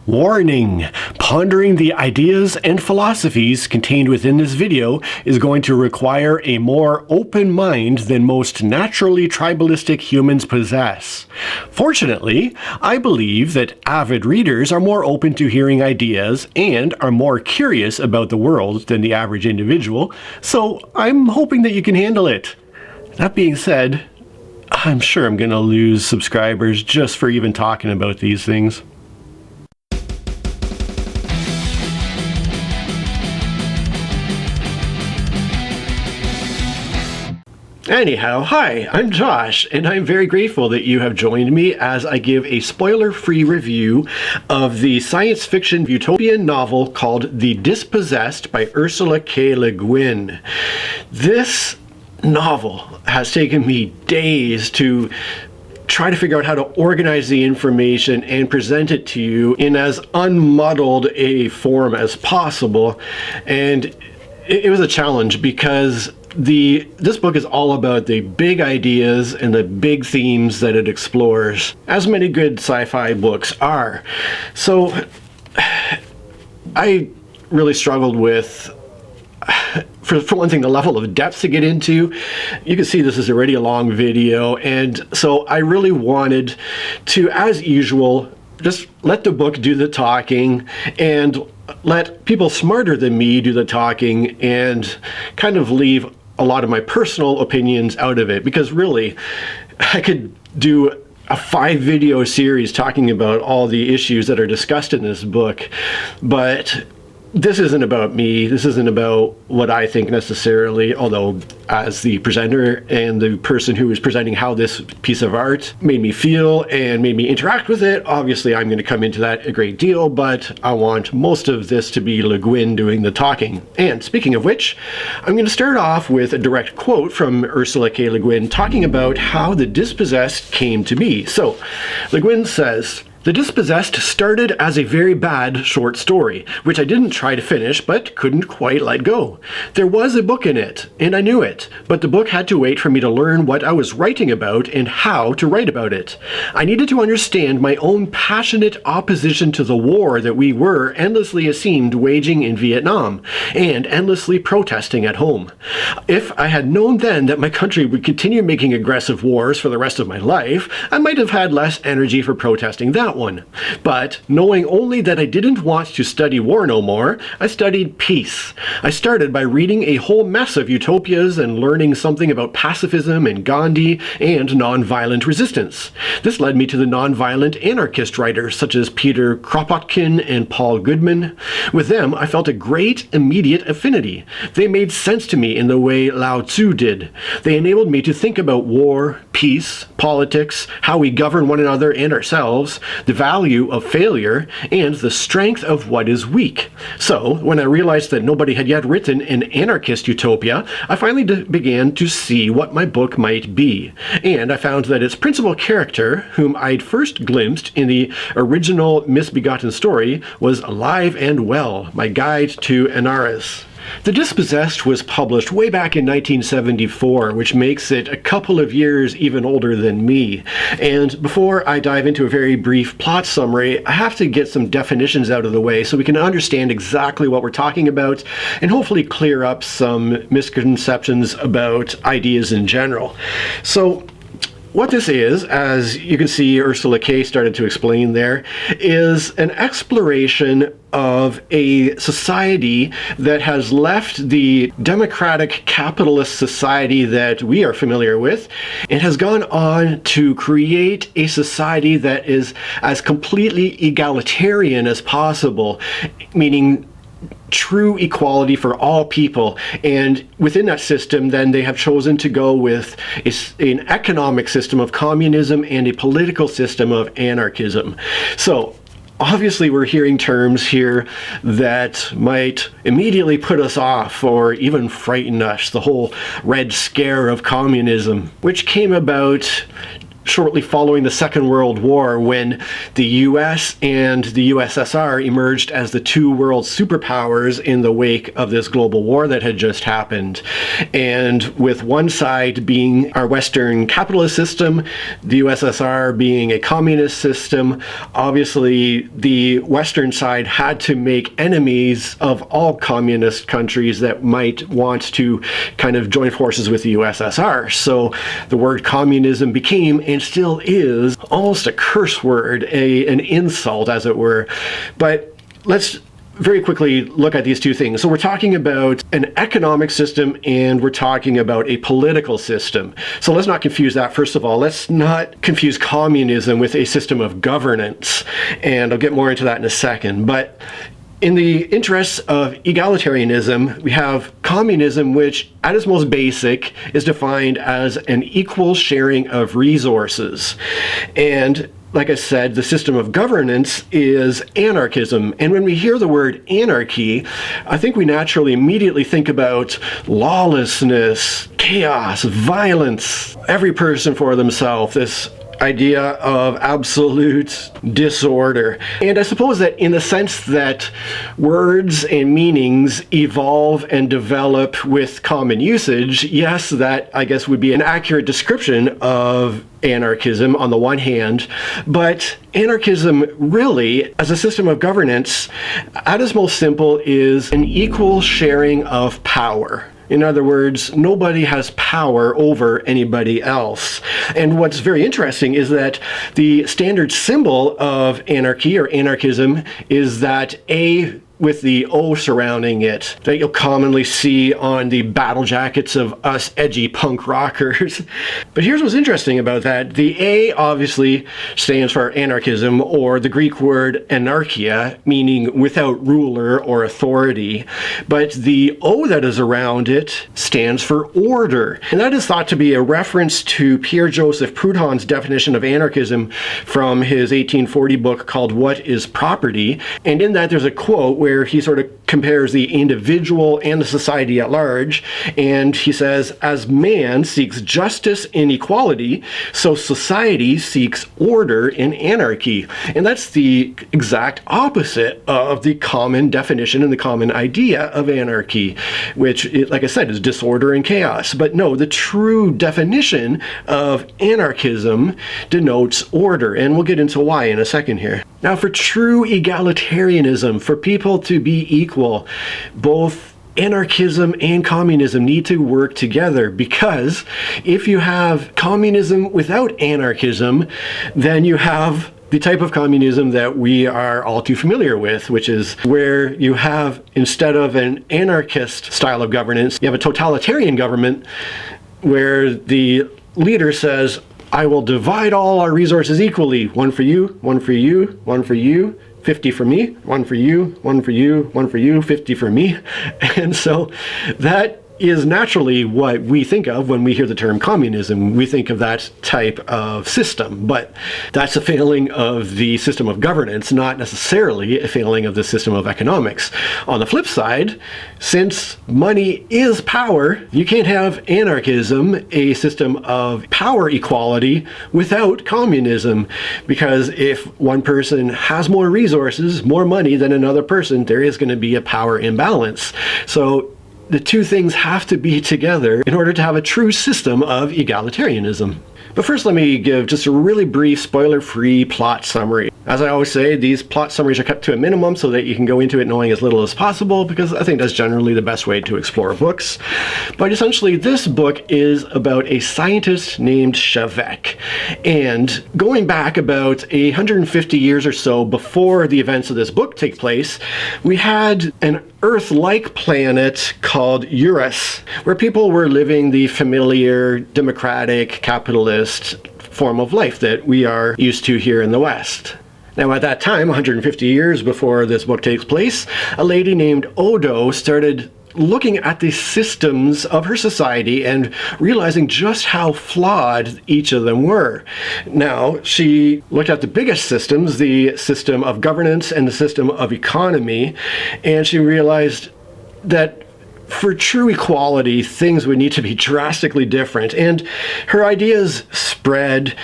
Warning! Pondering the ideas and philosophies contained within this video is going to require a more open mind than most naturally tribalistic humans possess. Fortunately, I believe that avid readers are more open to hearing ideas and are more curious about the world than the average individual, so I'm hoping that you can handle it. That being said, I'm sure I'm going to lose subscribers just for even talking about these things. Anyhow, hi, I'm Josh, and I'm very grateful that you have joined me as I give a spoiler-free review of the science fiction utopian novel called The Dispossessed by Ursula K. Le Guin. This novel has taken me days to try to figure out how to organize the information and present it to you in as unmuddled a form as possible, and it was a challenge because this book is all about the big ideas and the big themes that it explores, as many good sci-fi books are. So I really struggled with, for one thing, the level of depth to get into. You can see this is already a long video, and so I really wanted to, as usual, just let the book do the talking and let people smarter than me do the talking and kind of leave a lot of my personal opinions out of it, because really I could do a 5-video series talking about all the issues that are discussed in this book, but this isn't about me. This isn't about what I think necessarily, although as the presenter and the person who is presenting how this piece of art made me feel and made me interact with it, obviously I'm going to come into that a great deal, but I want most of this to be Le Guin doing the talking. And speaking of which, I'm going to start off with a direct quote from Ursula K. Le Guin talking about how The Dispossessed came to be. So, Le Guin says, "The Dispossessed started as a very bad short story, which I didn't try to finish but couldn't quite let go. There was a book in it, and I knew it, but the book had to wait for me to learn what I was writing about and how to write about it. I needed to understand my own passionate opposition to the war that we were endlessly seemed waging in Vietnam, and endlessly protesting at home. If I had known then that my country would continue making aggressive wars for the rest of my life, I might have had less energy for protesting that one. But knowing only that I didn't want to study war no more, I studied peace. I started by reading a whole mess of utopias and learning something about pacifism and Gandhi and nonviolent resistance. This led me to the nonviolent anarchist writers such as Peter Kropotkin and Paul Goodman. With them, I felt a great immediate affinity. They made sense to me in the way Lao Tzu did. They enabled me to think about war, peace, politics, how we govern one another and ourselves, the value of failure, and the strength of what is weak. So, when I realized that nobody had yet written an anarchist utopia, I finally began to see what my book might be. And I found that its principal character, whom I'd first glimpsed in the original misbegotten story, was alive and well, my guide to Anarchism. The Dispossessed was published way back in 1974, which makes it a couple of years even older than me. And before I dive into a very brief plot summary, I have to get some definitions out of the way so we can understand exactly what we're talking about and hopefully clear up some misconceptions about ideas in general. So, what this is, as you can see Ursula K. started to explain there, is an exploration of a society that has left the democratic capitalist society that we are familiar with and has gone on to create a society that is as completely egalitarian as possible, meaning true equality for all people. And within that system, then they have chosen to go with an economic system of communism and a political system of anarchism. So obviously we're hearing terms here that might immediately put us off or even frighten us. The whole Red Scare of communism, which came about shortly following the Second World War, when the US and the USSR emerged as the two world superpowers in the wake of this global war that had just happened. And with one side being our Western capitalist system, the USSR being a communist system, obviously the Western side had to make enemies of all communist countries that might want to kind of join forces with the USSR. So the word communism became, and still is, almost a curse word, an insult, as it were. But let's very quickly look at these two things. So we're talking about an economic system and we're talking about a political system. So let's not confuse that. First of all, let's not confuse communism with a system of governance. And I'll get more into that in a second. But in the interests of egalitarianism, we have communism, which at its most basic is defined as an equal sharing of resources. And like I said, the system of governance is anarchism. And when we hear the word anarchy, I think we naturally immediately think about lawlessness, chaos, violence, every person for themselves, this idea of absolute disorder. And I suppose that in the sense that words and meanings evolve and develop with common usage, yes, that I guess would be an accurate description of anarchism on the one hand, but anarchism really, as a system of governance, at its most simple, is an equal sharing of power. In other words, nobody has power over anybody else. And what's very interesting is that the standard symbol of anarchy or anarchism is that A with the O surrounding it, that you'll commonly see on the battle jackets of us edgy punk rockers. But here's what's interesting about that. The A obviously stands for anarchism, or the Greek word anarchia, meaning without ruler or authority. But the O that is around it stands for order. And that is thought to be a reference to Pierre-Joseph Proudhon's definition of anarchism from his 1840 book called What is Property? And in that there's a quote where he sort of compares the individual and the society at large, and he says, as man seeks justice and equality, so society seeks order and anarchy. And that's the exact opposite of the common definition and the common idea of anarchy, which, like I said, is disorder and chaos. But no, the true definition of anarchism denotes order, and we'll get into why in a second here. Now, for true egalitarianism, for people to be equal, both anarchism and communism need to work together, because if you have communism without anarchism, then you have the type of communism that we are all too familiar with, which is where you have, instead of an anarchist style of governance, you have a totalitarian government where the leader says, I will divide all our resources equally. One for you, one for you, one for you, 50 for me, one for you, one for you, one for you, 50 for me. And so that is naturally what we think of when we hear the term communism. We think of that type of system, but that's a failing of the system of governance, not necessarily a failing of the system of economics. On the flip side, since money is power, you can't have anarchism, a system of power equality, without communism, because if one person has more resources, more money than another person, there is going to be a power imbalance. So the two things have to be together in order to have a true system of egalitarianism. But first, let me give just a really brief, spoiler-free plot summary. As I always say, these plot summaries are kept to a minimum so that you can go into it knowing as little as possible, because I think that's generally the best way to explore books. But essentially, this book is about a scientist named Shavek. And going back about 150 years or so before the events of this book take place, we had an Earth-like planet called Eurus, where people were living the familiar, democratic, capitalist form of life that we are used to here in the West. Now, at that time, 150 years before this book takes place, a lady named Odo started looking at the systems of her society and realizing just how flawed each of them were. Now, she looked at the biggest systems, the system of governance and the system of economy, and she realized that for true equality, things would need to be drastically different. And her ideas spread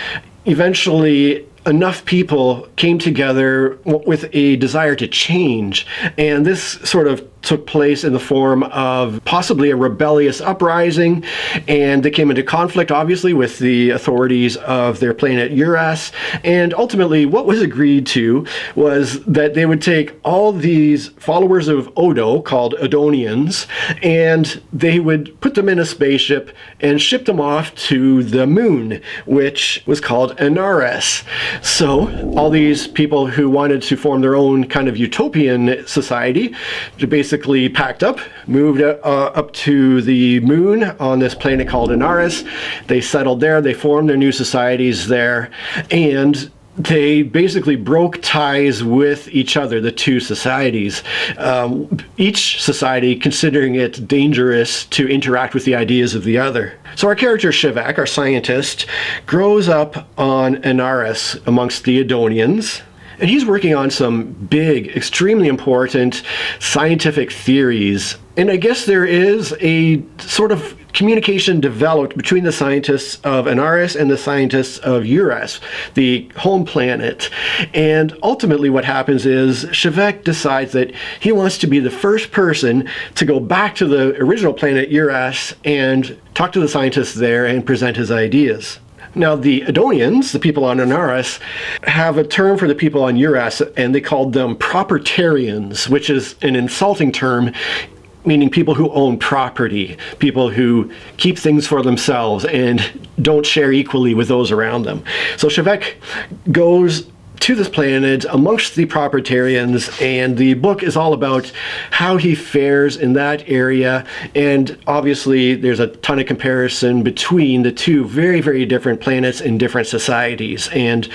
eventually enough people came together with a desire to change, and this sort of took place in the form of possibly a rebellious uprising, and they came into conflict, obviously, with the authorities of their planet Uras. And ultimately, what was agreed to was that they would take all these followers of Odo, called Odonians, and they would put them in a spaceship and ship them off to the moon, which was called Anaris. So all these people who wanted to form their own kind of utopian society basically packed up, moved up to the moon on this planet called Anaris. They settled there, they formed their new societies there, and they basically broke ties with each other, the two societies. Each society considering it dangerous to interact with the ideas of the other. So our character Shivak, our scientist, grows up on Anaris amongst the Adonians, and he's working on some big, extremely important scientific theories. And I guess there is a sort of communication developed between the scientists of Anaris and the scientists of Uras, the home planet. And ultimately what happens is Shivak decides that he wants to be the first person to go back to the original planet Uras and talk to the scientists there and present his ideas. Now, the Adonians, the people on Anaris, have a term for the people on Uras, and they called them propertarians, which is an insulting term meaning people who own property, people who keep things for themselves and don't share equally with those around them. So Shivak goes to this planet amongst the propertarians, and the book is all about how he fares in that area. And obviously there's a ton of comparison between the two very, very different planets in different societies, and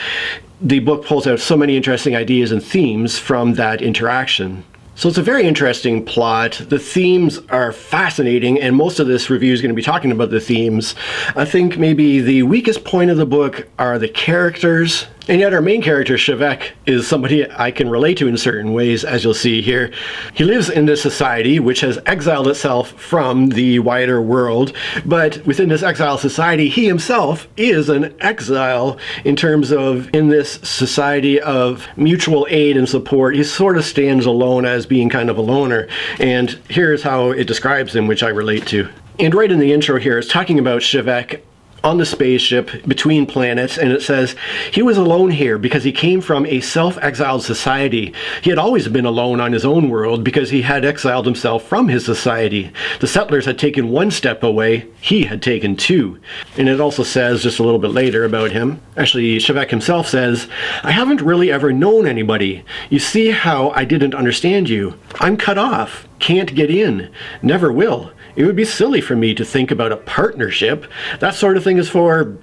the book pulls out so many interesting ideas and themes from that interaction. So it's a very interesting plot. The themes are fascinating, and most of this review is going to be talking about the themes. I think maybe the weakest point of the book are the characters. And yet our main character, Shivak, is somebody I can relate to in certain ways, as you'll see here. He lives in this society which has exiled itself from the wider world, but within this exile society, he himself is an exile in terms of, in this society of mutual aid and support, he sort of stands alone as being kind of a loner. And here's how it describes him, which I relate to. And right in the intro here, it's talking about Shivak on the spaceship between planets, and it says, he was alone here because he came from a self-exiled society. He had always been alone on his own world because he had exiled himself from his society. The settlers had taken one step away, he had taken two. And it also says just a little bit later about him, actually Shivak himself says, I haven't really ever known anybody. You see how I didn't understand you. I'm cut off, can't get in, never will. It would be silly for me to think about a partnership. That sort of thing is for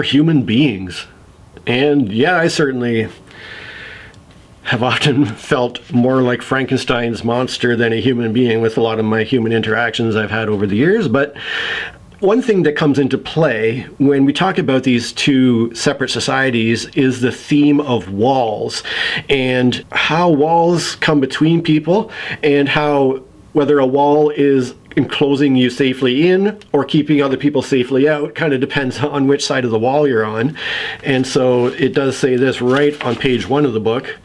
human beings. And yeah, I certainly have often felt more like Frankenstein's monster than a human being with a lot of my human interactions I've had over the years. But one thing that comes into play when we talk about these two separate societies is the theme of walls, and how walls come between people, and how whether a wall is enclosing you safely in or keeping other people safely out kind of depends on which side of the wall you're on. And so it does say this right on page 1 of the book.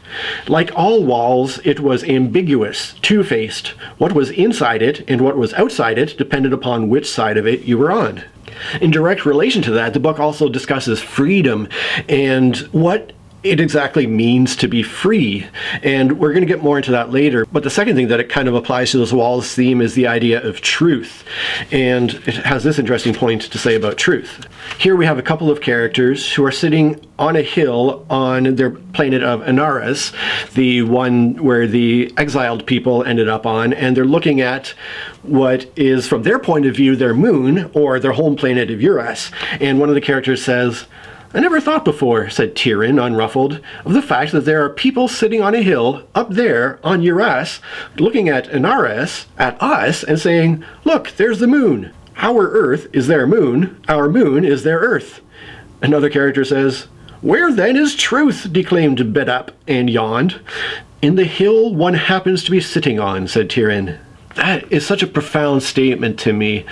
Like all walls, it was ambiguous, two-faced. What was inside it and what was outside it depended upon which side of it you were on. In direct relation to that, the book also discusses freedom and what it exactly means to be free. And we're going to get more into that later. But the second thing that it kind of applies to this walls theme is the idea of truth. And it has this interesting point to say about truth. Here we have a couple of characters who are sitting on a hill on their planet of Anaris, the one where the exiled people ended up on, and they're looking at what is, from their point of view, their moon, or their home planet of Uras. And one of the characters says, I never thought before, said Tyrion, unruffled, of the fact that there are people sitting on a hill up there on Uras, looking at Anaris, at us, and saying, look, there's the moon. Our Earth is their moon. Our moon is their Earth. Another character says, where then is truth, declaimed Bedap, and yawned. In the hill one happens to be sitting on, said Tyrion. That is such a profound statement to me.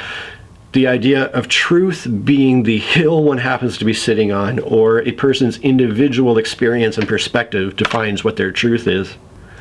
The idea of truth being the hill one happens to be sitting on, or a person's individual experience and perspective defines what their truth is.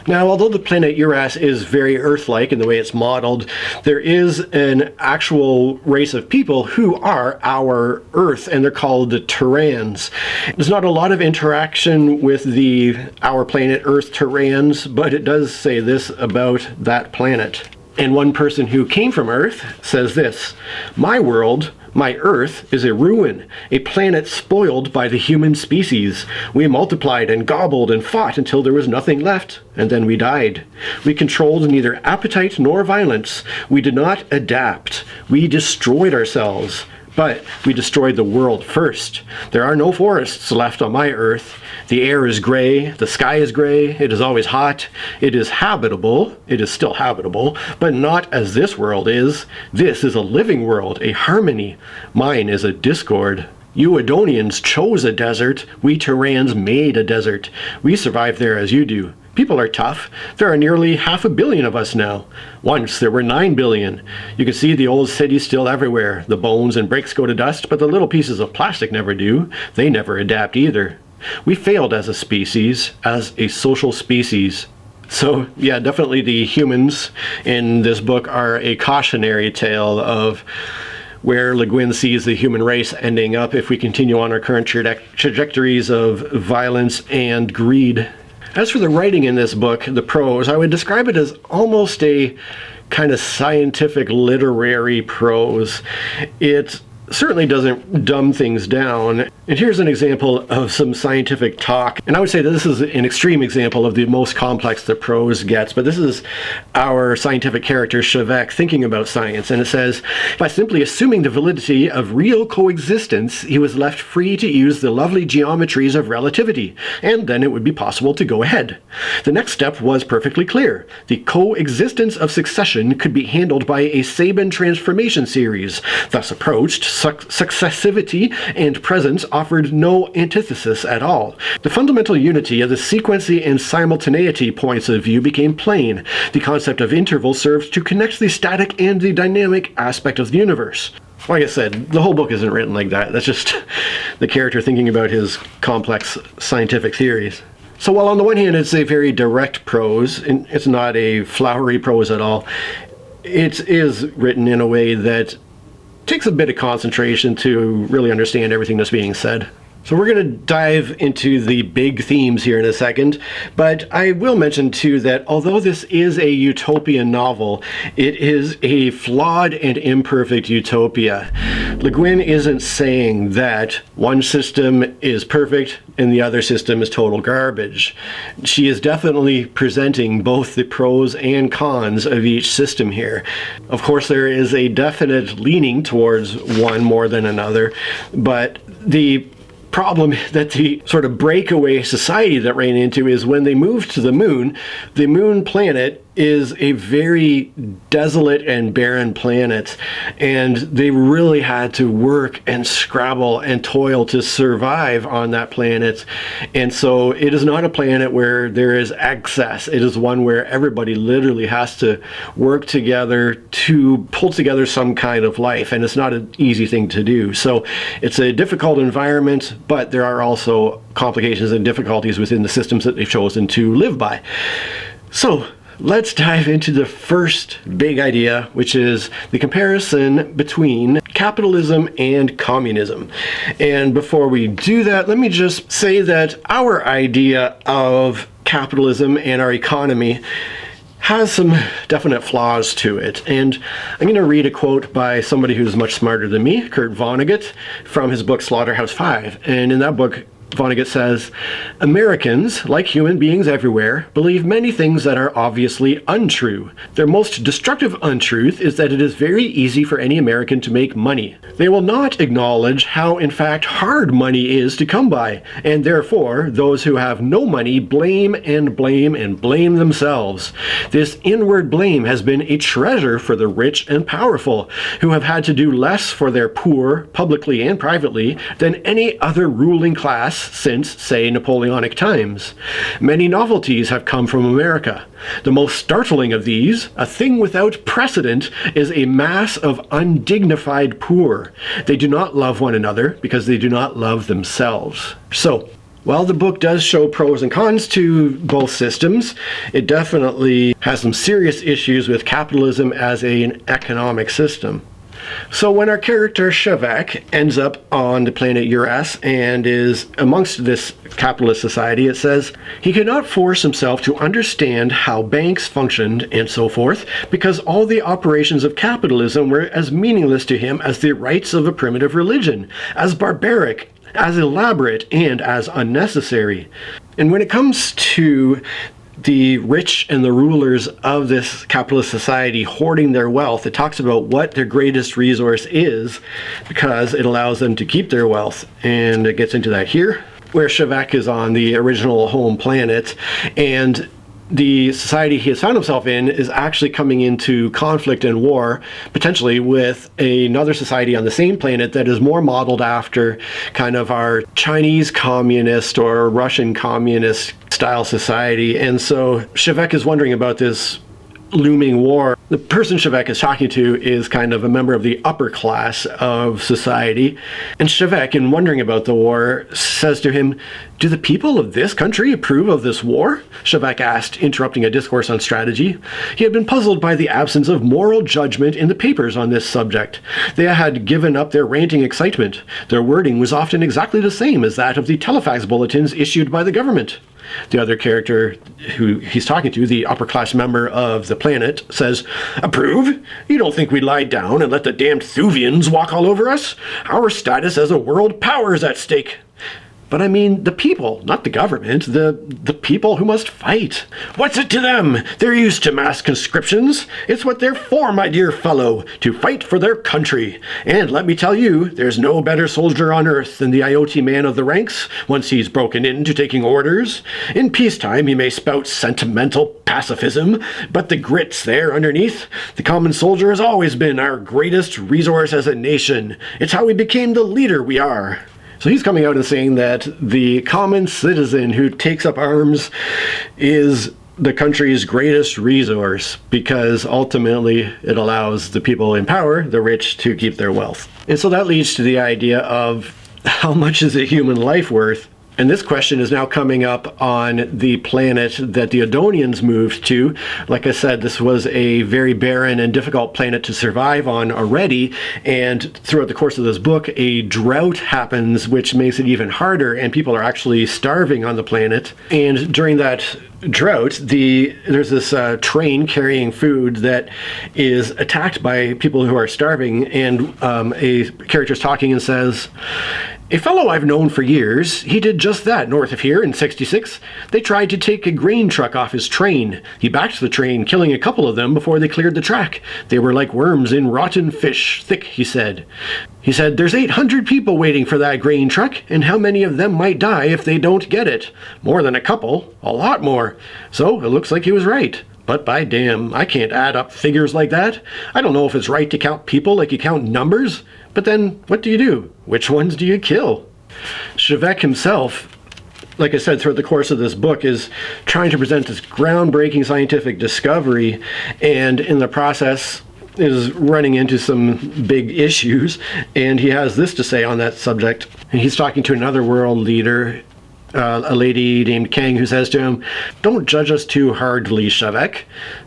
Now, although the planet Uras is very Earth-like in the way it's modeled, there is an actual race of people who are our Earth, and they're called the Terrans. There's not a lot of interaction with the our planet Earth Terrans, but it does say this about that planet. And one person who came from Earth says this: "My world, my Earth, is a ruin, a planet spoiled by the human species. We multiplied and gobbled and fought until there was nothing left, and then we died. We controlled neither appetite nor violence. We did not adapt. We destroyed ourselves. But we destroyed the world first. There are no forests left on my Earth. The air is gray, the sky is gray, it is always hot. It is habitable, it is still habitable, but not as this world is. This is a living world, a harmony. Mine is a discord. You Adonians chose a desert. We Terrans made a desert. We survive there as you do. People are tough. There are nearly 500 million of us now. Once there were 9 billion. You can see the old cities still everywhere. The bones and bricks go to dust, but the little pieces of plastic never do. They never adapt either. We failed as a species, as a social species." So yeah, definitely the humans in this book are a cautionary tale of where Le Guin sees the human race ending up if we continue on our current trajectories of violence and greed. As for the writing in this book, the prose, I would describe it as almost a kind of scientific literary prose. It certainly doesn't dumb things down. And here's an example of some scientific talk. And I would say that this is an extreme example of the most complex the prose gets, but this is our scientific character, Shevek, thinking about science. And it says, "By simply assuming the validity of real coexistence, he was left free to use the lovely geometries of relativity, and then it would be possible to go ahead. The next step was perfectly clear. The coexistence of succession could be handled by a Sabin transformation series. Thus approached, successivity and presence offered no antithesis at all. The fundamental unity of the sequency and simultaneity points of view became plain. The concept of interval served to connect the static and the dynamic aspect of the universe." Like I said, the whole book isn't written like that. That's just the character thinking about his complex scientific theories. So while on the one hand it's a very direct prose, and it's not a flowery prose at all, it is written in a way that takes a bit of concentration to really understand everything that's being said. So we're going to dive into the big themes here in a second, but I will mention too that although this is a utopian novel, it is a flawed and imperfect utopia. Le Guin isn't saying that one system is perfect and the other system is total garbage. She is definitely presenting both the pros and cons of each system here. Of course, there is a definite leaning towards one more than another, but the problem that the sort of breakaway society that ran into is when they moved to the moon planet is a very desolate and barren planet, and they really had to work and scrabble and toil to survive on that planet. And so it is not a planet where there is excess. It is one where everybody literally has to work together to pull together some kind of life, and it's not an easy thing to do. So it's a difficult environment, but there are also complications and difficulties within the systems that they've chosen to live by. So let's dive into the first big idea, which is the comparison between capitalism and communism. And before we do that, let me just say that our idea of capitalism and our economy has some definite flaws to it. And I'm going to read a quote by somebody who's much smarter than me, Kurt Vonnegut, from his book Slaughterhouse-Five. And in that book, Vonnegut says, "Americans, like human beings everywhere, believe many things that are obviously untrue. Their most destructive untruth is that it is very easy for any American to make money. They will not acknowledge how, in fact, hard money is to come by, and therefore, those who have no money blame and blame and blame themselves. This inward blame has been a treasure for the rich and powerful, who have had to do less for their poor, publicly and privately, than any other ruling class since, say, Napoleonic times. Many novelties have come from America. The most startling of these, a thing without precedent, is a mass of undignified poor. They do not love one another because they do not love themselves. So, while the book does show pros and cons to both systems, it definitely has some serious issues with capitalism as an economic system. So when our character Shavek ends up on the planet Uras and is amongst this capitalist society, it says, he could not force himself to understand how banks functioned and so forth, because all the operations of capitalism were as meaningless to him as the rites of a primitive religion, as barbaric, as elaborate, and as unnecessary. And when it comes to the rich and the rulers of this capitalist society hoarding their wealth, it talks about what their greatest resource is because it allows them to keep their wealth. And it gets into that here, where Shavek is on the original home planet, and the society he has found himself in is actually coming into conflict and war, potentially with another society on the same planet that is more modeled after kind of our Chinese communist or Russian communist style society. And so Shavek is wondering about this looming war. The person Shavek is talking to is kind of a member of the upper class of society. And Shavek, in wondering about the war, says to him, "Do the people of this country approve of this war?" Shavek asked, interrupting a discourse on strategy. He had been puzzled by the absence of moral judgment in the papers on this subject. They had given up their ranting excitement. Their wording was often exactly the same as that of the telefax bulletins issued by the government. The other character who he's talking to, the upper-class member of the planet, says, "Approve? You don't think we lie down and let the damned Thuvians walk all over us? Our status as a world power is at stake." "But I mean the people, not the government, the people who must fight." "What's it to them? They're used to mass conscriptions. It's what they're for, my dear fellow, to fight for their country. And let me tell you, there's no better soldier on earth than the IoT man of the ranks, once he's broken into taking orders. In peacetime he may spout sentimental pacifism, but the grit's there underneath. The common soldier has always been our greatest resource as a nation. It's how we became the leader we are." So he's coming out and saying that the common citizen who takes up arms is the country's greatest resource because ultimately it allows the people in power, the rich, to keep their wealth. And so that leads to the idea of how much is a human life worth? And this question is now coming up on the planet that the Adonians moved to. Like I said, this was a very barren and difficult planet to survive on already. And throughout the course of this book, a drought happens, which makes it even harder. And people are actually starving on the planet. And during that drought, there's this train carrying food that is attacked by people who are starving. And a character's talking and says, "A fellow I've known for years, he did just that north of here in '66. They tried to take a grain truck off his train. He backed the train, killing a couple of them before they cleared the track. They were like worms in rotten fish, thick," he said. He said, "There's 800 people waiting for that grain truck, and how many of them might die if they don't get it? More than a couple, a lot more." So it looks like he was right. But by damn, I can't add up figures like that. I don't know if it's right to count people like you count numbers. But then, what do? Which ones do you kill? Shavek himself, like I said, throughout the course of this book, is trying to present this groundbreaking scientific discovery, and in the process is running into some big issues, and he has this to say on that subject. And he's talking to another world leader, a lady named Kang, who says to him, "Don't judge us too hardly, Shavek."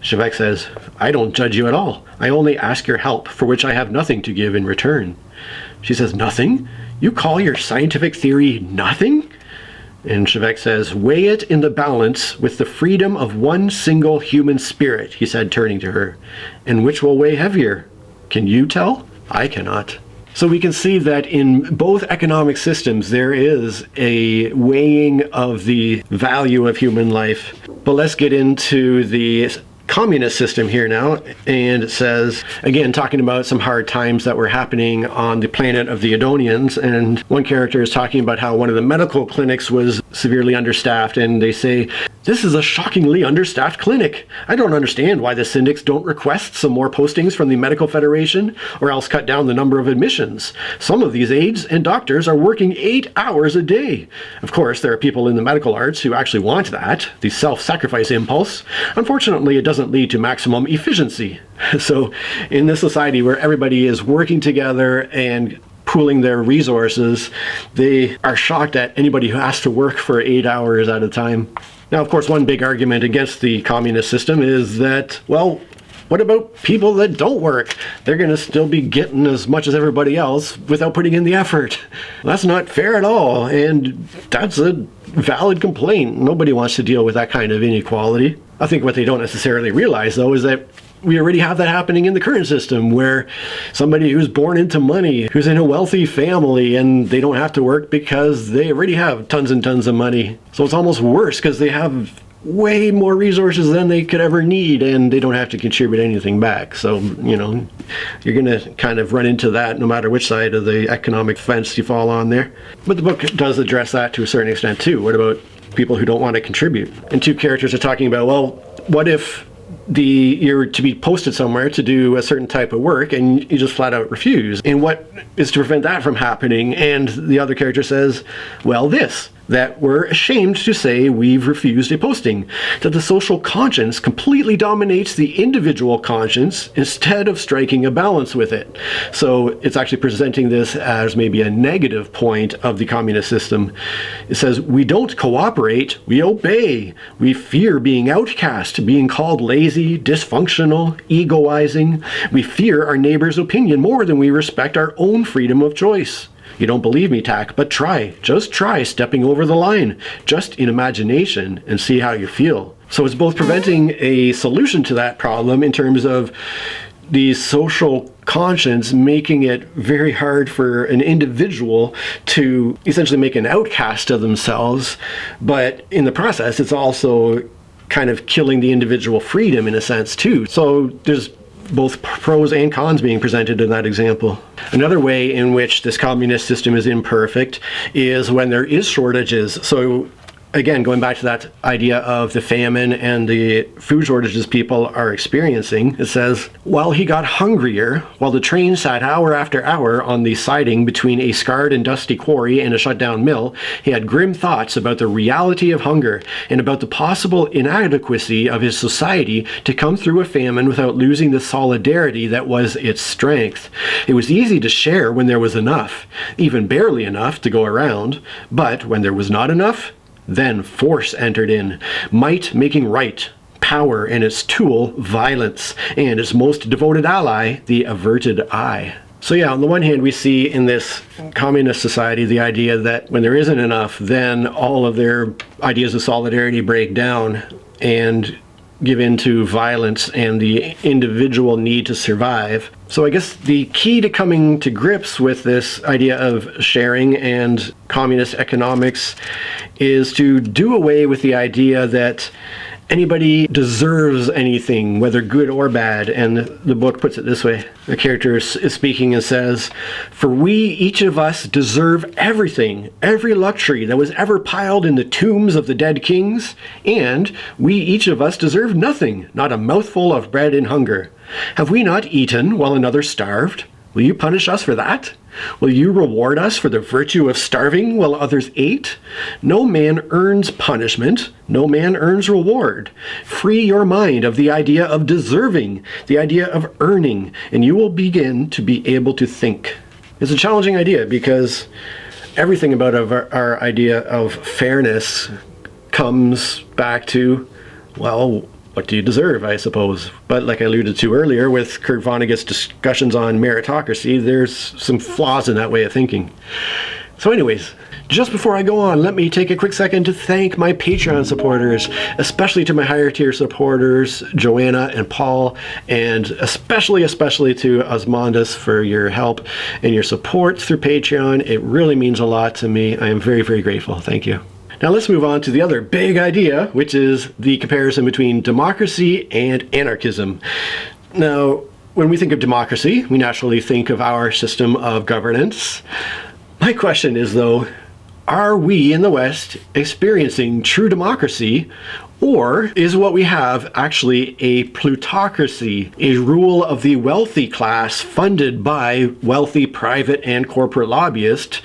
Shavek says, "I don't judge you at all. I only ask your help, for which I have nothing to give in return." She says, "Nothing? You call your scientific theory nothing?" And Shavek says, "Weigh it in the balance with the freedom of one single human spirit," he said, turning to her. "And which will weigh heavier? Can you tell? I cannot." So we can see that in both economic systems there is a weighing of the value of human life. But let's get into the communist system here now, and it says, again, talking about some hard times that were happening on the planet of the Adonians, and one character is talking about how one of the medical clinics was severely understaffed, and they say, "This is a shockingly understaffed clinic. I don't understand why the syndics don't request some more postings from the Medical Federation, or else cut down the number of admissions. Some of these aides and doctors are working 8 hours a day." Of course, there are people in the medical arts who actually want that, the self-sacrifice impulse. Unfortunately, it doesn't lead to maximum efficiency. So in this society where everybody is working together and pooling their resources, they are shocked at anybody who has to work for 8 hours at a time. Now, of course, one big argument against the communist system is that, well, what about people that don't work? They're going to still be getting as much as everybody else without putting in the effort. That's not fair at all, and that's a valid complaint. Nobody wants to deal with that kind of inequality. I think what they don't necessarily realize, though, is that we already have that happening in the current system, where somebody who's born into money, who's in a wealthy family, and they don't have to work because they already have tons and tons of money. So it's almost worse because they have way more resources than they could ever need, and they don't have to contribute anything back. So, you know, you're going to kind of run into that no matter which side of the economic fence you fall on there. But the book does address that to a certain extent too. What about people who don't want to contribute? And two characters are talking about, well, what if you're to be posted somewhere to do a certain type of work and you just flat out refuse? And what is to prevent that from happening? And the other character says, well, that we're ashamed to say we've refused a posting, that the social conscience completely dominates the individual conscience instead of striking a balance with it. So it's actually presenting this as maybe a negative point of the communist system. It says, we don't cooperate, we obey. We fear being outcast, being called lazy, dysfunctional, egoizing. We fear our neighbor's opinion more than we respect our own freedom of choice. You don't believe me, Tack, but just try stepping over the line, just in imagination, and see how you feel. So it's both preventing a solution to that problem in terms of the social conscience, making it very hard for an individual to essentially make an outcast of themselves, but in the process, it's also kind of killing the individual freedom in a sense too. So there's both pros and cons being presented in that example. Another way in which this communist system is imperfect is when there is shortages. So again, going back to that idea of the famine and the food shortages people are experiencing, it says, while he got hungrier, while the train sat hour after hour on the siding between a scarred and dusty quarry and a shut-down mill, he had grim thoughts about the reality of hunger and about the possible inadequacy of his society to come through a famine without losing the solidarity that was its strength. It was easy to share when there was enough, even barely enough to go around, but when there was not enough, then force entered in, might making right, power and its tool, violence, and its most devoted ally, the averted eye. So yeah, on the one hand, we see in this communist society the idea that when there isn't enough, then all of their ideas of solidarity break down and give in to violence and the individual need to survive. So I guess the key to coming to grips with this idea of sharing and communist economics is to do away with the idea that anybody deserves anything, whether good or bad. And the book puts it this way. The character is speaking and says, for we, each of us, deserve everything, every luxury that was ever piled in the tombs of the dead kings, and we, each of us, deserve nothing, not a mouthful of bread in hunger. Have we not eaten while another starved? Will you punish us for that? Will you reward us for the virtue of starving while others ate? No man earns punishment, no man earns reward. Free your mind of the idea of deserving, the idea of earning, and you will begin to be able to think. It's a challenging idea because everything about our idea of fairness comes back to, well, what do you deserve, I suppose? But like I alluded to earlier with Kurt Vonnegut's discussions on meritocracy, there's some flaws in that way of thinking. So anyways, just before I go on, let me take a quick second to thank my Patreon supporters, especially to my higher tier supporters, Joanna and Paul, and especially to Osmondus for your help and your support through Patreon. It really means a lot to me. I am very, very grateful. Thank you. Now let's move on to the other big idea, which is the comparison between democracy and anarchism. Now, when we think of democracy, we naturally think of our system of governance. My question is, though, are we in the West experiencing true democracy, or is what we have actually a plutocracy, a rule of the wealthy class funded by wealthy private and corporate lobbyists,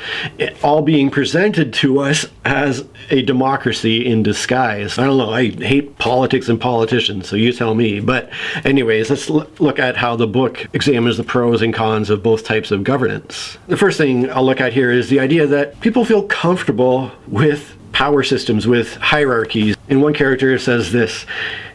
all being presented to us as a democracy in disguise? I don't know, I hate politics and politicians, so you tell me. But anyways, let's look at how the book examines the pros and cons of both types of governance. The first thing I'll look at here is the idea that people feel comfortable with power systems, with hierarchies. And one character says this: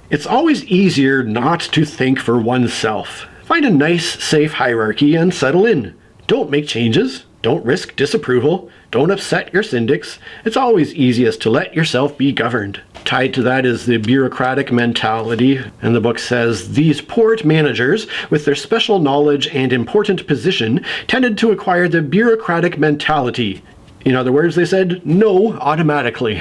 "It's always easier not to think for oneself. Find a nice, safe hierarchy and settle in. Don't make changes. Don't risk disapproval. Don't upset your syndics. It's always easiest to let yourself be governed." Tied to that is the bureaucratic mentality, and the book says, "These port managers, with their special knowledge and important position, tended to acquire the bureaucratic mentality. In other words, they said no automatically."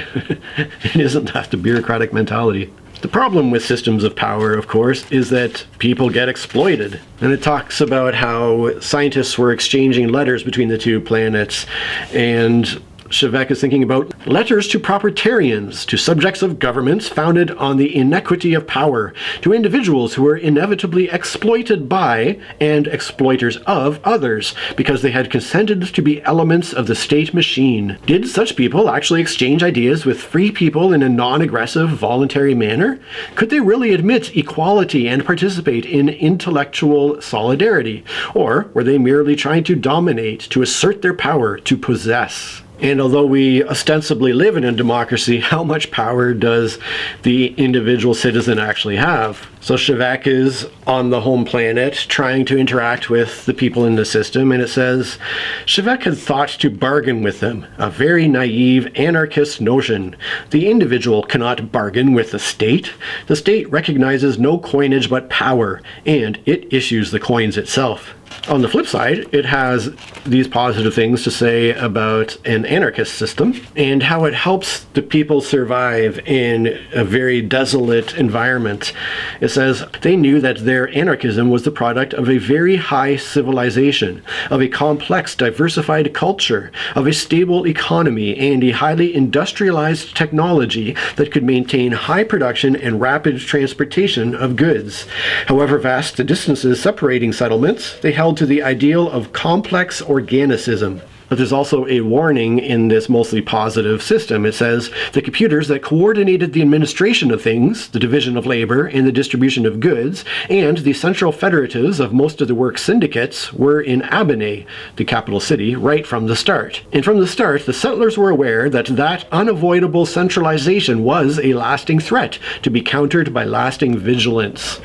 Isn't that the bureaucratic mentality? The problem with systems of power, of course, is that people get exploited. And it talks about how scientists were exchanging letters between the two planets, and Shevek is thinking about letters to proprietarians, to subjects of governments founded on the inequity of power, to individuals who were inevitably exploited by and exploiters of others because they had consented to be elements of the state machine. Did such people actually exchange ideas with free people in a non-aggressive, voluntary manner? Could they really admit equality and participate in intellectual solidarity? Or were they merely trying to dominate, to assert their power, to possess? And although we ostensibly live in a democracy, how much power does the individual citizen actually have? So Shevek is on the home planet trying to interact with the people in the system, and it says, "Shevek had thought to bargain with them, a very naive anarchist notion. The individual cannot bargain with the state. The state recognizes no coinage but power, and it issues the coins itself." On the flip side, it has these positive things to say about an anarchist system and how it helps the people survive in a very desolate environment. It says, "They knew that their anarchism was the product of a very high civilization, of a complex, diversified culture, of a stable economy, and a highly industrialized technology that could maintain high production and rapid transportation of goods. However vast the distances separating settlements, they held to the ideal of complex organicism." But there's also a warning in this mostly positive system. It says, "The computers that coordinated the administration of things, the division of labor, and the distribution of goods, and the central federatives of most of the work syndicates were in Abinay, the capital city, right from the start. And from the start, the settlers were aware that that unavoidable centralization was a lasting threat to be countered by lasting vigilance."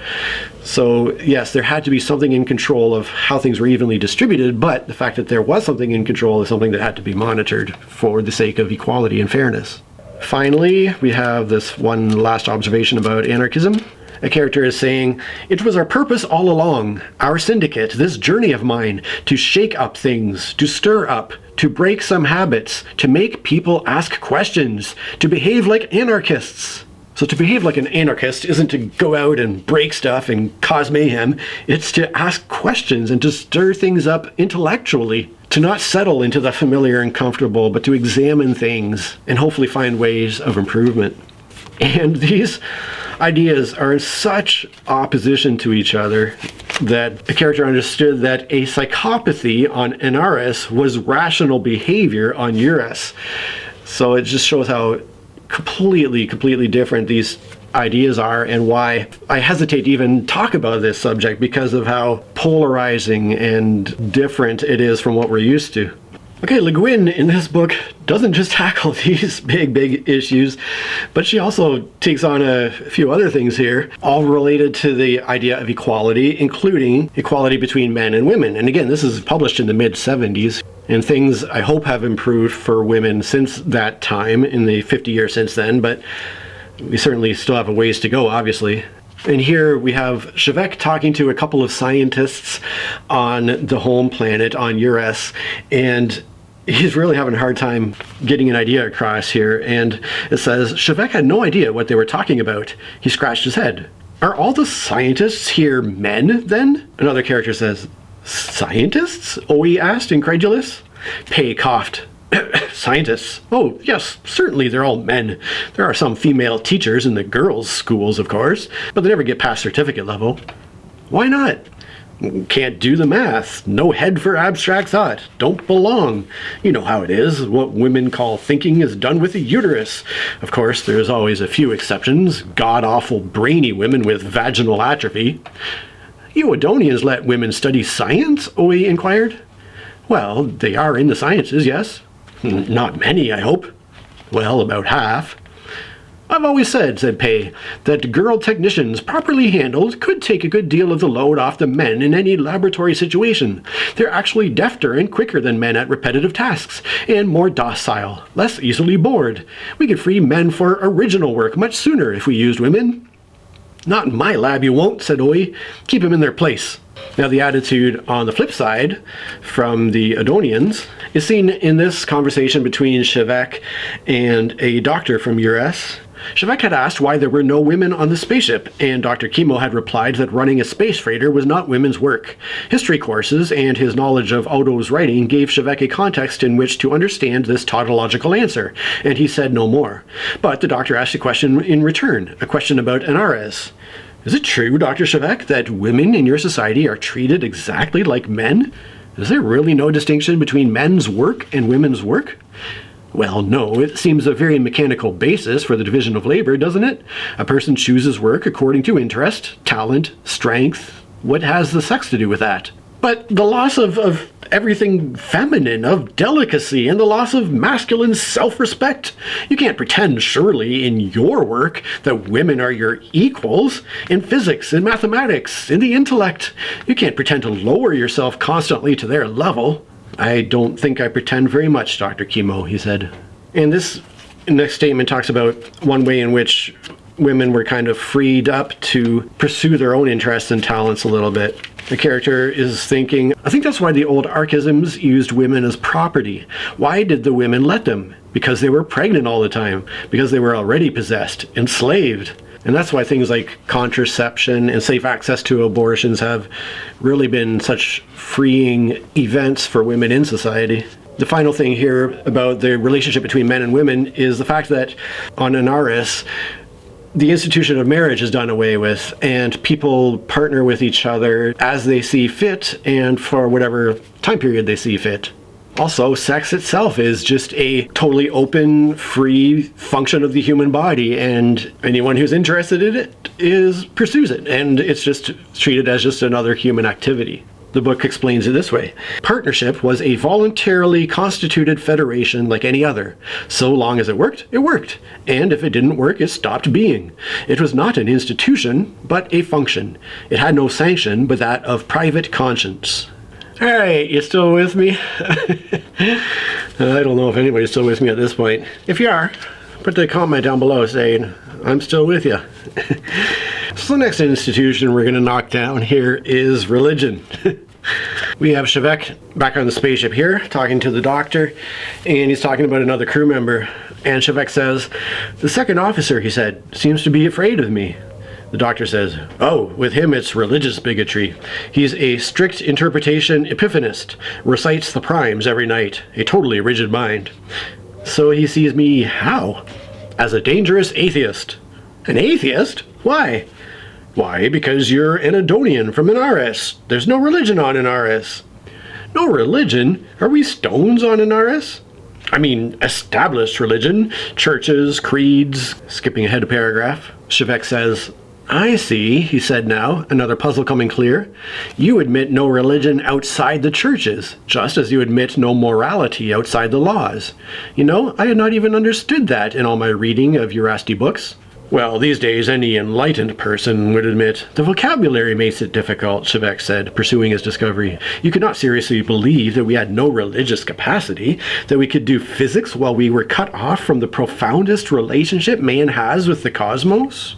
So yes, there had to be something in control of how things were evenly distributed, but the fact that there was something in control is something that had to be monitored for the sake of equality and fairness. Finally, we have this one last observation about anarchism. A character is saying, "It was our purpose all along, our syndicate, this journey of mine, to shake up things, to stir up, to break some habits, to make people ask questions, to behave like anarchists." So to behave like an anarchist isn't to go out and break stuff and cause mayhem. It's to ask questions and to stir things up intellectually. To not settle into the familiar and comfortable, but to examine things and hopefully find ways of improvement. And these ideas are in such opposition to each other that a character understood that a psychopathy on Anaris was rational behavior on Eurus. So it just shows how completely different these ideas are, and why I hesitate to even talk about this subject because of how polarizing and different it is from what we're used to. Okay, Le Guin in this book doesn't just tackle these big issues, but she also takes on a few other things here, all related to the idea of equality, including equality between men and women. And again, this is published in the mid-70s, and things I hope have improved for women since that time, in the 50 years since then, but we certainly still have a ways to go, obviously. And here we have Shevek talking to a couple of scientists on the home planet, on Eurus, and he's really having a hard time getting an idea across here, and it says, Shevek had no idea what they were talking about. He scratched his head. Are all the scientists here men, then? Another character says, Scientists? Oe asked, incredulous. Pei coughed. Scientists? Oh, yes, certainly they're all men. There are some female teachers in the girls' schools, of course, but they never get past certificate level. Why not? Can't do the math. No head for abstract thought. Don't belong. You know how it is. What women call thinking is done with the uterus. Of course, there's always a few exceptions. God-awful brainy women with vaginal atrophy. You Adonians let women study science? Oe inquired. Well, they are in the sciences, yes. Not many, I hope. Well, about half. I've always said Pei, that girl technicians, properly handled, could take a good deal of the load off the men in any laboratory situation. They're actually defter and quicker than men at repetitive tasks, and more docile, less easily bored. We could free men for original work much sooner if we used women. Not in my lab you won't, said Oe. Keep them in their place. Now the attitude on the flip side from the Adonians is seen in this conversation between Shevek and a doctor from US. Shevek had asked why there were no women on the spaceship, and Dr. Kimo had replied that running a space freighter was not women's work. History courses and his knowledge of Odo's writing gave Shevek a context in which to understand this tautological answer, and he said no more. But the doctor asked a question in return, a question about Anares. Is it true, Dr. Shevek, that women in your society are treated exactly like men? Is there really no distinction between men's work and women's work? Well, no, it seems a very mechanical basis for the division of labor, doesn't it? A person chooses work according to interest, talent, strength. What has the sex to do with that? But the loss of everything feminine, of delicacy, and the loss of masculine self-respect. You can't pretend, surely, in your work that women are your equals in physics, in mathematics, in the intellect. You can't pretend to lower yourself constantly to their level. I don't think I pretend very much, Dr. Kimo, he said. And this next statement talks about one way in which women were kind of freed up to pursue their own interests and talents a little bit. The character is thinking, I think that's why the old Anarchisms used women as property. Why did the women let them? Because they were pregnant all the time. Because they were already possessed, enslaved. And that's why things like contraception and safe access to abortions have really been such freeing events for women in society. The final thing here about the relationship between men and women is the fact that on Anaris, the institution of marriage is done away with, and people partner with each other as they see fit and for whatever time period they see fit. Also, sex itself is just a totally open, free function of the human body, and anyone who's interested in it pursues it, and it's just treated as just another human activity. The book explains it this way. Partnership was a voluntarily constituted federation like any other. So long as it worked, and if it didn't work, it stopped being. It was not an institution, but a function. It had no sanction but that of private conscience. All right, you still with me? I don't know if anybody's still with me at this point. If you are, put the comment down below saying, I'm still with you. So the next institution we're going to knock down here is religion. We have Shevek back on the spaceship here, talking to the doctor, and he's talking about another crew member. And Shevek says, the second officer, he said, seems to be afraid of me. The doctor says, oh, with him it's religious bigotry. He's a strict interpretation epiphanist, recites the primes every night, a totally rigid mind. So he sees me how? As a dangerous atheist. An atheist? Why? Why, because you're an Adonian from Anaris. There's no religion on Anaris. No religion? Are we stones on Anaris? I mean, established religion, churches, creeds. Skipping ahead a paragraph, Shevek says, I see, he said now, another puzzle coming clear. You admit no religion outside the churches, just as you admit no morality outside the laws. You know, I had not even understood that in all my reading of Urasti books. Well, these days any enlightened person would admit the vocabulary makes it difficult, Shevek said, pursuing his discovery. You could not seriously believe that we had no religious capacity, that we could do physics while we were cut off from the profoundest relationship man has with the cosmos?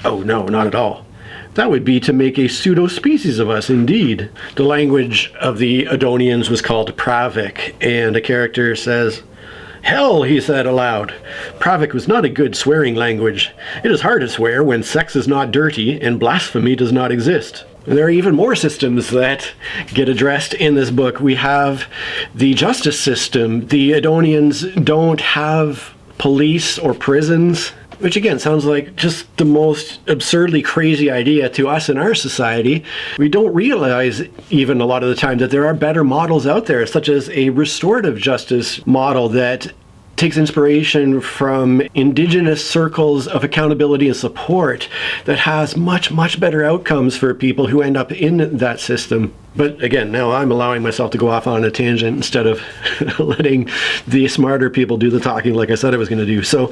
Oh no, not at all. That would be to make a pseudo-species of us, indeed. The language of the Adonians was called Pravik, and a character says, "Hell," he said aloud. Pravik was not a good swearing language. It is hard to swear when sex is not dirty and blasphemy does not exist. There are even more systems that get addressed in this book. We have the justice system. The Adonians don't have police or prisons, which again sounds like just the most absurdly crazy idea to us in our society. We don't realize even a lot of the time that there are better models out there, such as a restorative justice model that takes inspiration from indigenous circles of accountability and support that has much, much better outcomes for people who end up in that system. But again, now I'm allowing myself to go off on a tangent instead of letting the smarter people do the talking like I said I was going to do. So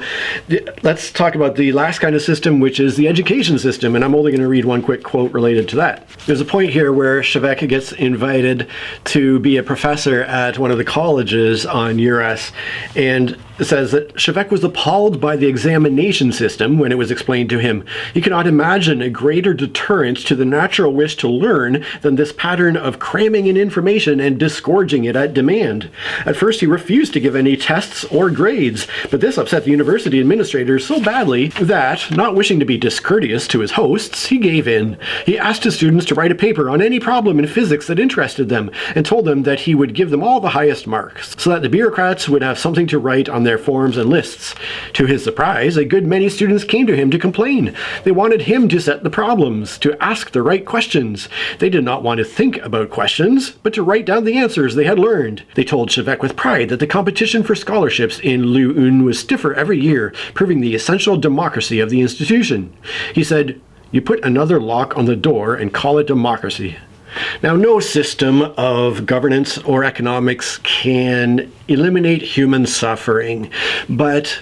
let's talk about the last kind of system, which is the education system. And I'm only going to read one quick quote related to that. There's a point here where Shevek gets invited to be a professor at one of the colleges on Uras, and it says that Shevek was appalled by the examination system when it was explained to him. He could not imagine a greater deterrent to the natural wish to learn than this pattern of cramming in information and disgorging it at demand. At first he refused to give any tests or grades, but this upset the university administrators so badly that, not wishing to be discourteous to his hosts, he gave in. He asked his students to write a paper on any problem in physics that interested them, and told them that he would give them all the highest marks, so that the bureaucrats would have something to write on their forms and lists. To his surprise, a good many students came to him to complain. They wanted him to set the problems, to ask the right questions. They did not want to think about questions, but to write down the answers they had learned. They told Shevek with pride that the competition for scholarships in Lu-Un was stiffer every year, proving the essential democracy of the institution. He said, "You put another lock on the door and call it democracy." Now, no system of governance or economics can eliminate human suffering, but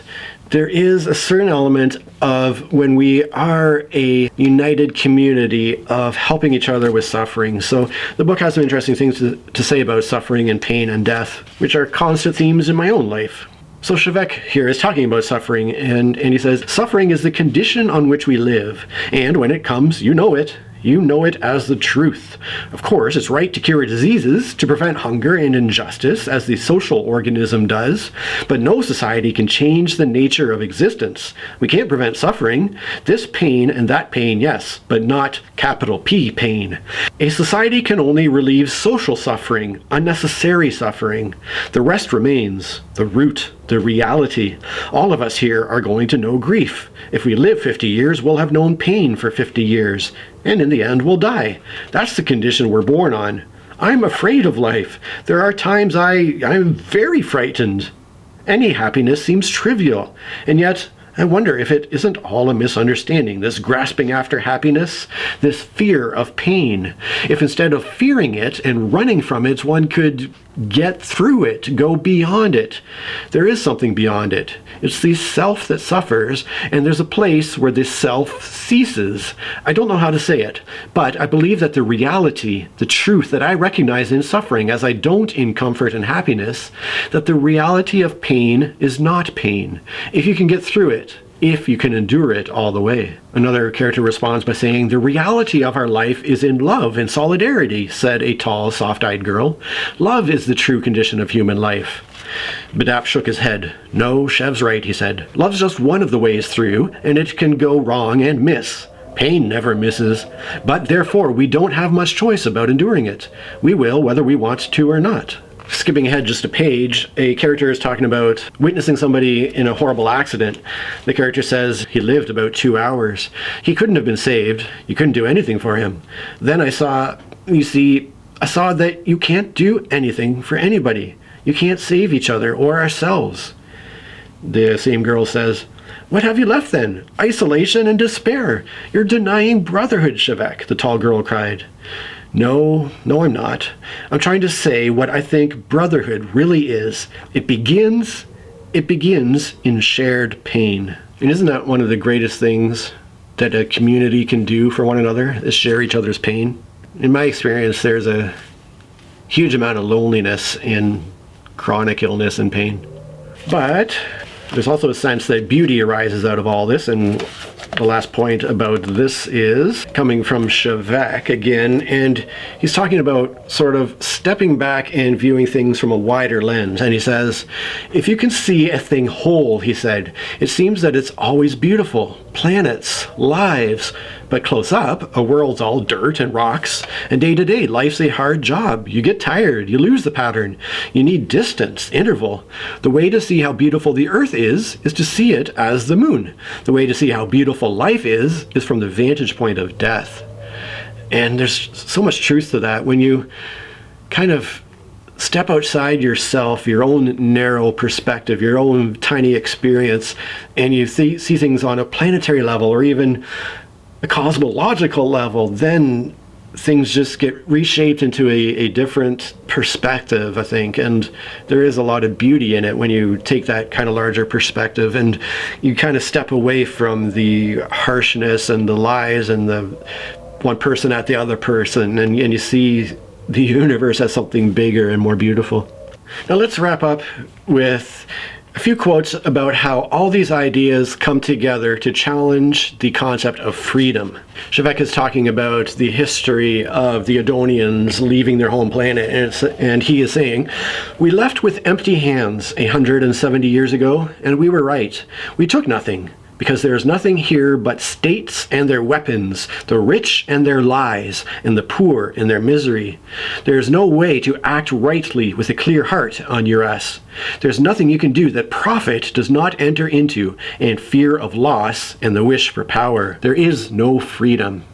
there is a certain element of when we are a united community of helping each other with suffering. So the book has some interesting things to say about suffering and pain and death, which are constant themes in my own life. So Shevek here is talking about suffering, and he says, "Suffering is the condition on which we live, and when it comes, you know it. You know it as the truth. Of course, it's right to cure diseases, to prevent hunger and injustice, as the social organism does, but no society can change the nature of existence. We can't prevent suffering. This pain and that pain, yes, but not capital P pain. A society can only relieve social suffering, unnecessary suffering. The rest remains, the root, the reality. All of us here are going to know grief. If we live 50 years, we'll have known pain for 50 years. And in the end, we'll die. That's the condition we're born on. I'm afraid of life. There are times I'm very frightened. Any happiness seems trivial. And yet, I wonder if it isn't all a misunderstanding, this grasping after happiness, this fear of pain. If instead of fearing it and running from it, one could get through it, go beyond it. There is something beyond it. It's the self that suffers, and there's a place where this self ceases. I don't know how to say it, but I believe that the reality, the truth that I recognize in suffering, as I don't in comfort and happiness, that the reality of pain is not pain. If you can get through it, if you can endure it all the way. Another character responds by saying, "The reality of our life is in love and solidarity," said a tall, soft-eyed girl. "Love is the true condition of human life." Badap shook his head. "No, Shev's right," he said. "Love's just one of the ways through, and it can go wrong and miss. Pain never misses. But therefore, we don't have much choice about enduring it. We will whether we want to or not." Skipping ahead just a page, a character is talking about witnessing somebody in a horrible accident. The character says he lived about 2 hours. He couldn't have been saved. You couldn't do anything for him. Then I saw that you can't do anything for anybody. You can't save each other or ourselves. The same girl says, "What have you left then? Isolation and despair. You're denying brotherhood, Shevek," the tall girl cried. No, I'm not. I'm trying to say what I think brotherhood really is. It begins in shared pain. And isn't that one of the greatest things that a community can do for one another, is share each other's pain? In my experience, there's a huge amount of loneliness in chronic illness and pain. But there's also a sense that beauty arises out of all this, and the last point about this is coming from Shevek again, and he's talking about sort of stepping back and viewing things from a wider lens. And he says, if you can see a thing whole, he said, it seems that it's always beautiful. Planets, lives, but close up, a world's all dirt and rocks, and day to day, life's a hard job. You get tired, you lose the pattern. You need distance, interval. The way to see how beautiful the earth is to see it as the moon. The way to see how beautiful life is from the vantage point of death. And there's so much truth to that when you kind of step outside yourself, your own narrow perspective, your own tiny experience, and you see things on a planetary level or even a cosmological level, then things just get reshaped into a different perspective, I think. And there is a lot of beauty in it when you take that kind of larger perspective and you kind of step away from the harshness and the lies and the one person at the other person, and you see the universe as something bigger and more beautiful. Now let's wrap up with a few quotes about how all these ideas come together to challenge the concept of freedom. Shevek is talking about the history of the Adonians leaving their home planet, and he is saying, we left with empty hands 170 years ago, and we were right. We took nothing, because there is nothing here but states and their weapons, the rich and their lies, and the poor in their misery. There is no way to act rightly with a clear heart on Uras. There's nothing you can do that profit does not enter into, and fear of loss and the wish for power. There is no freedom.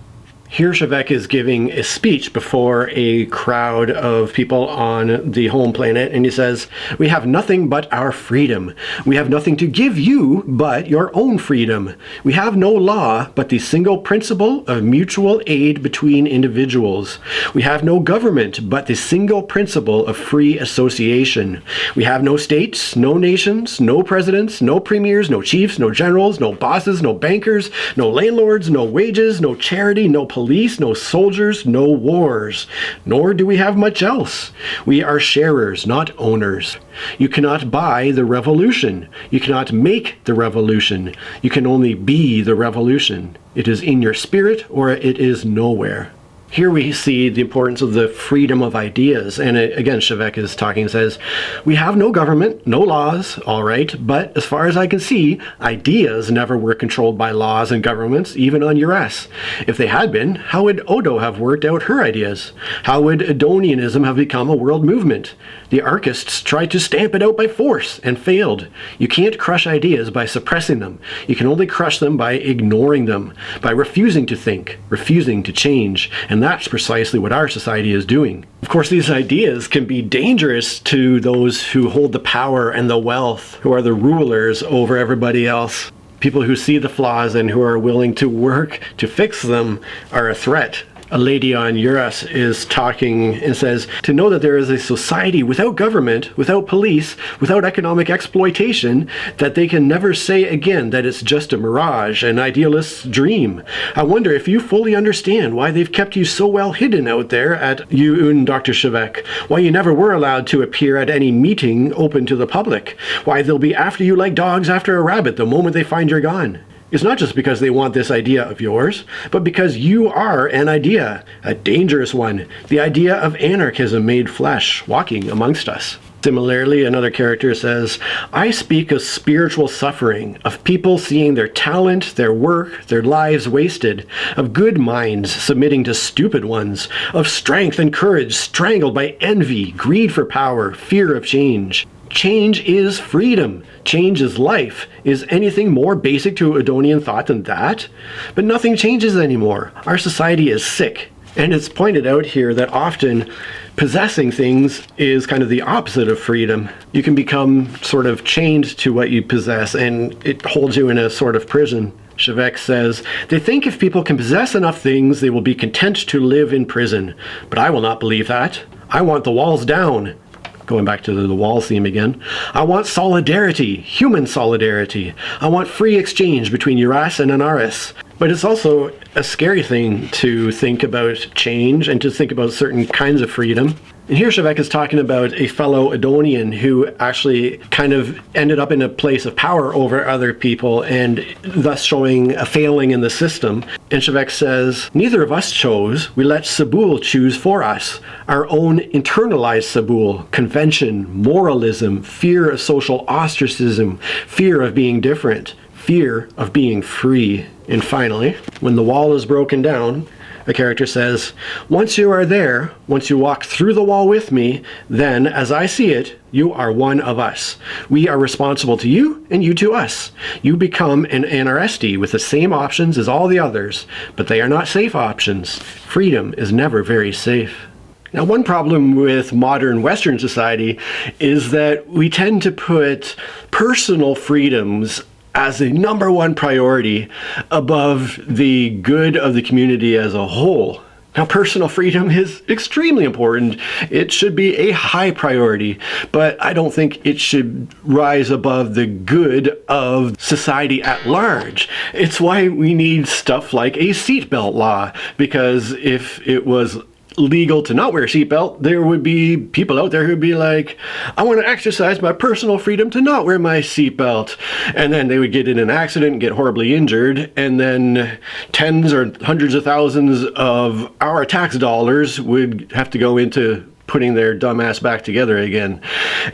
Here Shevek is giving a speech before a crowd of people on the home planet, and he says, we have nothing but our freedom. We have nothing to give you but your own freedom. We have no law but the single principle of mutual aid between individuals. We have no government but the single principle of free association. We have no states, no nations, no presidents, no premiers, no chiefs, no generals, no bosses, no bankers, no landlords, no wages, no charity, no police, no soldiers, no wars, nor do we have much else. We are sharers, not owners. You cannot buy the revolution. You cannot make the revolution. You can only be the revolution. It is in your spirit or it is nowhere. Here we see the importance of the freedom of ideas. And again, Shevek is talking and says, we have no government, no laws, all right, but as far as I can see, ideas never were controlled by laws and governments, even on Uras. If they had been, how would Odo have worked out her ideas? How would Adonianism have become a world movement? The Archists tried to stamp it out by force and failed. You can't crush ideas by suppressing them. You can only crush them by ignoring them, by refusing to think, refusing to change, and that's precisely what our society is doing. Of course, these ideas can be dangerous to those who hold the power and the wealth, who are the rulers over everybody else. People who see the flaws and who are willing to work to fix them are a threat. A lady on Uras is talking and says, to know that there is a society without government, without police, without economic exploitation, that they can never say again that it's just a mirage, an idealist's dream. I wonder if you fully understand why they've kept you so well hidden out there at you and Dr. Shevek, why you never were allowed to appear at any meeting open to the public, why they'll be after you like dogs after a rabbit the moment they find you're gone. It's not just because they want this idea of yours, but because you are an idea, a dangerous one, the idea of anarchism made flesh, walking amongst us. Similarly, another character says, I speak of spiritual suffering, of people seeing their talent, their work, their lives wasted, of good minds submitting to stupid ones, of strength and courage strangled by envy, greed for power, fear of change. Change is freedom. Change is life. Is anything more basic to Adonian thought than that? But nothing changes anymore. Our society is sick. And it's pointed out here that often possessing things is kind of the opposite of freedom. You can become sort of chained to what you possess, and it holds you in a sort of prison. Shevek says, they think if people can possess enough things, they will be content to live in prison. But I will not believe that. I want the walls down. Going back to the wall theme again. I want solidarity, human solidarity. I want free exchange between Uras and Anaris. But it's also a scary thing to think about change and to think about certain kinds of freedom. And here Shevek is talking about a fellow Adonian who actually kind of ended up in a place of power over other people and thus showing a failing in the system. And Shevek says, neither of us chose. We let Sabul choose for us. Our own internalized Sabul, convention, moralism, fear of social ostracism, fear of being different, fear of being free. And finally, when the wall is broken down, the character says, once you are there, once you walk through the wall with me, then, as I see it, you are one of us. We are responsible to you, and you to us. You become an anarchist with the same options as all the others, but they are not safe options. Freedom is never very safe. Now, one problem with modern Western society is that we tend to put personal freedoms as the number one priority above the good of the community as a whole. Now, personal freedom is extremely important. It should be a high priority, but I don't think it should rise above the good of society at large. It's why we need stuff like a seatbelt law, because if it was legal to not wear a seatbelt, there would be people out there who'd be like, I want to exercise my personal freedom to not wear my seatbelt. And then they would get in an accident and get horribly injured, and then tens or hundreds of thousands of our tax dollars would have to go into putting their dumbass back together again.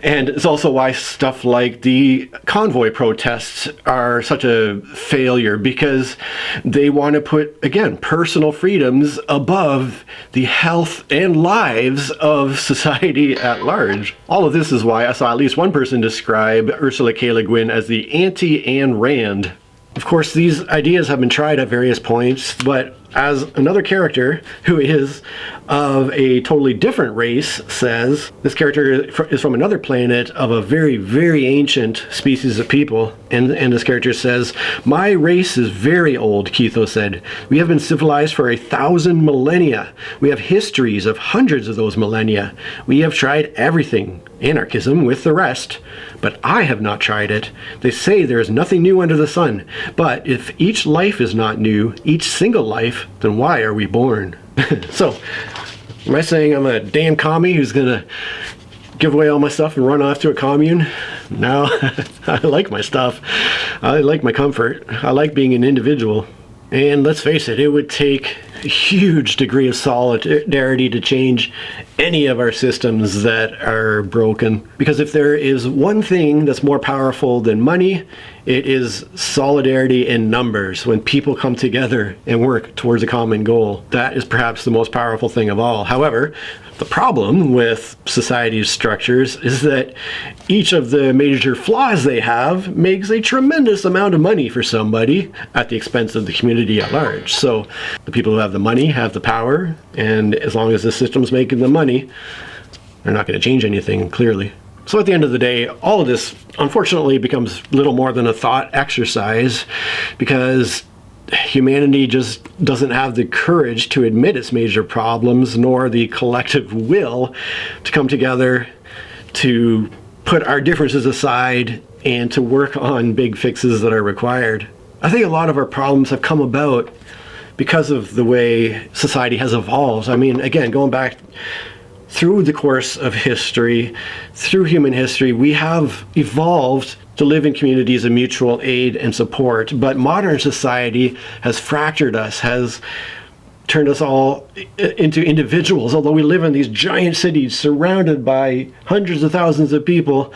And it's also why stuff like the convoy protests are such a failure, because they want to put, again, personal freedoms above the health and lives of society at large. All of this is why I saw at least one person describe Ursula K. Guin as the anti-Ayn Rand. Of course, these ideas have been tried at various points, but as another character who is of a totally different race says, this character is from another planet of a very, very ancient species of people. And this character says, my race is very old, Kitho said. We have been civilized for 1,000 millennia. We have histories of hundreds of those millennia. We have tried everything, anarchism with the rest. But I have not tried it. They say there is nothing new under the sun. But if each life is not new, each single life, then why are we born? So, am I saying I'm a damn commie who's gonna give away all my stuff and run off to a commune? No, I like my stuff. I like my comfort. I like being an individual. And let's face it, it would take a huge degree of solidarity to change any of our systems that are broken. Because if there is one thing that's more powerful than money, it is solidarity in numbers. When people come together and work towards a common goal, that is perhaps the most powerful thing of all. However, the problem with society's structures is that each of the major flaws they have makes a tremendous amount of money for somebody at the expense of the community at large. So the people who have the money have the power, and as long as the system's making the money, they're not going to change anything, clearly. So at the end of the day, all of this unfortunately becomes little more than a thought exercise, because humanity just doesn't have the courage to admit its major problems, nor the collective will to come together to put our differences aside and to work on big fixes that are required. I think a lot of our problems have come about because of the way society has evolved. I mean, again, going back through the course of history, through human history, we have evolved to live in communities of mutual aid and support. But modern society has fractured us, has turned us all into individuals. Although we live in these giant cities surrounded by hundreds of thousands of people,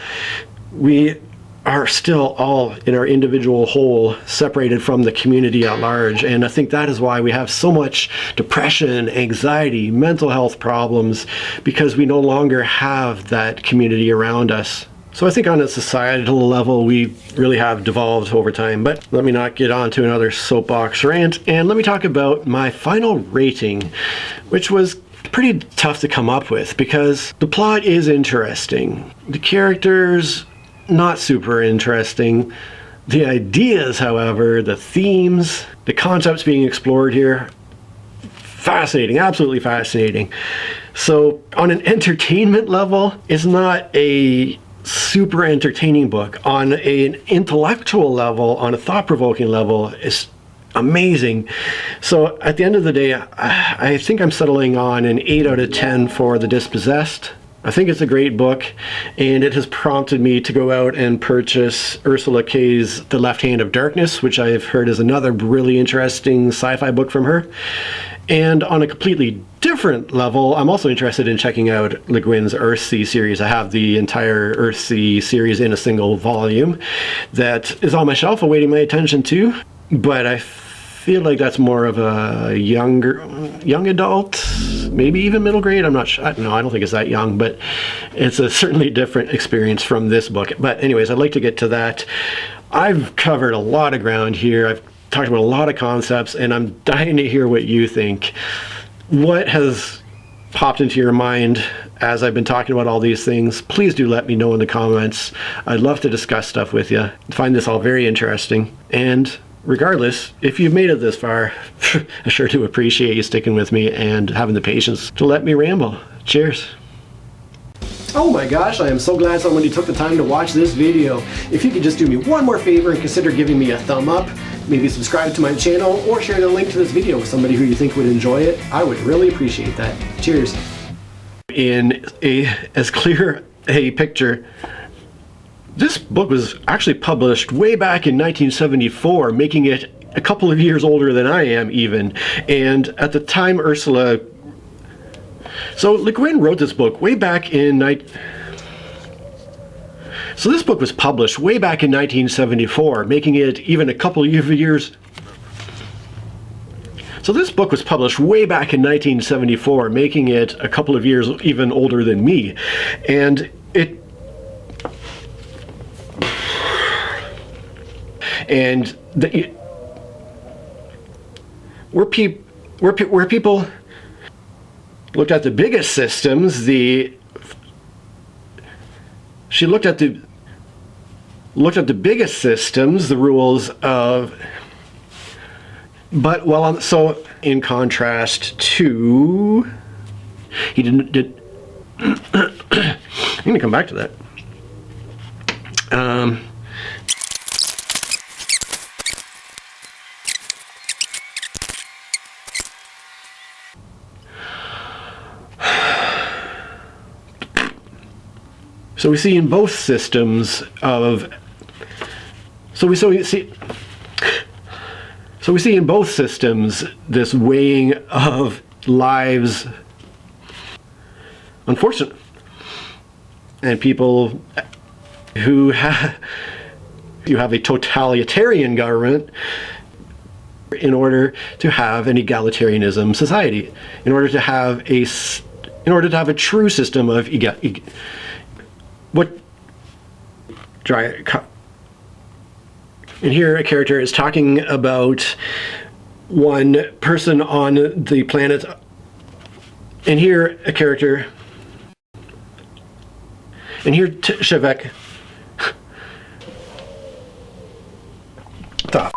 we are still all in our individual whole, separated from the community at large. And I think that is why we have so much depression, anxiety, mental health problems, because we no longer have that community around us. So I think on a societal level, we really have devolved over time. But let me not get on to another soapbox rant, and let me talk about my final rating, which was pretty tough to come up with because the plot is interesting. The characters, not super interesting. The ideas, however, the themes, the concepts being explored here, fascinating, absolutely fascinating. So on an entertainment level, it's not a super entertaining book. On an intellectual level, on a thought-provoking level, it's amazing. So at the end of the day, I think I'm settling on an 8 out of 10 for The Dispossessed. I think it's a great book, and it has prompted me to go out and purchase Ursula K's The Left Hand of Darkness, which I've heard is another really interesting sci-fi book from her. And on a completely different level, I'm also interested in checking out Le Guin's Earthsea series. I have the entire Earthsea series in a single volume that is on my shelf awaiting my attention too, but I feel like that's more of a young adult, maybe even middle grade. I'm not sure. No, I don't think it's that young, but it's a certainly different experience from this book. But anyways, I'd like to get to that. I've covered a lot of ground here. I've talked about a lot of concepts, and I'm dying to hear what you think. What has popped into your mind as I've been talking about all these things? Please do let me know in the comments. I'd love to discuss stuff with you. I find this all very interesting. And regardless, if you've made it this far, I sure do appreciate you sticking with me and having the patience to let me ramble. Cheers. Oh my gosh, I am so glad somebody took the time to watch this video. If you could just do me one more favor and consider giving me a thumb up, maybe subscribe to my channel, or share the link to this video with somebody who you think would enjoy it, I would really appreciate that. Cheers. In as clear a picture, this book was actually published way back in 1974, making it a couple of years older than I am even. And at the time Ursula... So Le Guin wrote this book way back in... So this book was published way back in 1974, making it even a couple of years... So this book was published way back in 1974, making it a couple of years even older than me. And it... And the... Where people looked at the biggest systems, she looked at the biggest systems, the rules of, but well, so in contrast to, I'm gonna come back to that. So we see in both systems of, so we see in both systems this weighing of lives, unfortunately, and people who have a totalitarian government in order to have an egalitarianism society, in order to have a true system of and here a character is talking about one person on the planet, and here a character, and here Shevek. The